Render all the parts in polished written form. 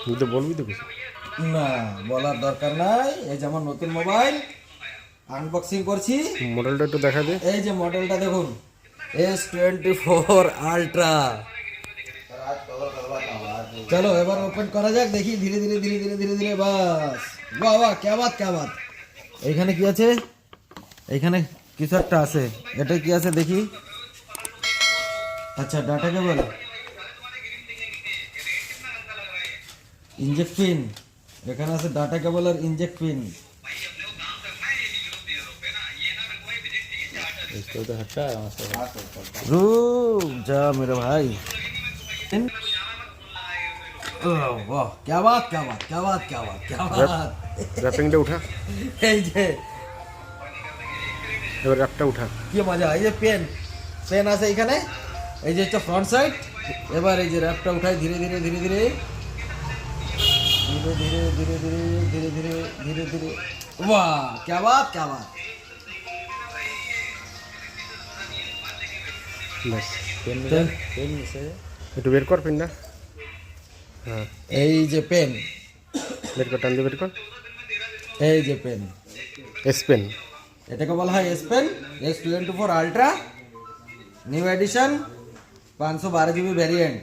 তুই তো বলবি তো কিছু। না, বলার দরকার নাই। এই যে আমার নতুন মোবাইল আনবক্সিং করছি। মডেলটা একটু দেখা দে। এই যে মডেলটা দেখুন, S24 Ultra। চলো এবার ওপেন করা যাক, দেখি ধীরে ধীরে ধীরে ধীরে ধীরে ধীরে। বাস, বাহ বাহ, ক্যা বাত ক্যা বাত। এইখানে কি আছে? এইখানে কিছু একটা আছে। এটা কি আছে দেখি। আচ্ছা, ডাটা কেবল, ইনজেক্ট পিন। এখানে আছে ডাটা কেবল আর ইনজেক্ট পিন। इसको तो हटा वहाँ से। रुक जा मेरे भाई। ओह, वाह, क्या बात क्या बात क्या बात क्या बात क्या बात। র‍্যাপিংটা উঠা, এই যে এবার র‍্যাপটা উঠা। কি মজা। এই যে পেন, পেন আছে এখানে। এই যে হচ্ছে ফ্রন্ট সাইড। এবার এই যে র্যাপটা উঠাই ধীরে ধীরে ধীরে ধীরে ধীরে ধীরে ধীরে ধীরে ধীরে ধীরে ধীরে ধীরে। वाह, क्या बात क्या बात। ব্যাস, পেন, একটু বের কর পিনটা। হ্যাঁ, এই যে পেন, বের কর, টান দিয়ে বের কর। এই যে পেন। S pen. এটাকে বলা হয় S pen, S24 Ultra, new edition, 512 GB variant.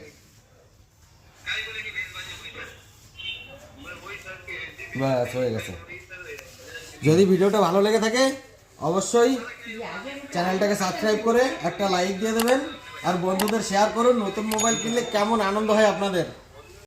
বাস, হয়ে গেছে। যদি ভিডিওটা ভালো লেগে থাকে অবশ্যই চ্যানেলটাকে সাবস্ক্রাইব করে একটা লাইক দিয়ে দেবেন, আর বন্ধুদের শেয়ার করুন। নতুন মোবাইল কিনলে কেমন আনন্দ হয় আপনাদের।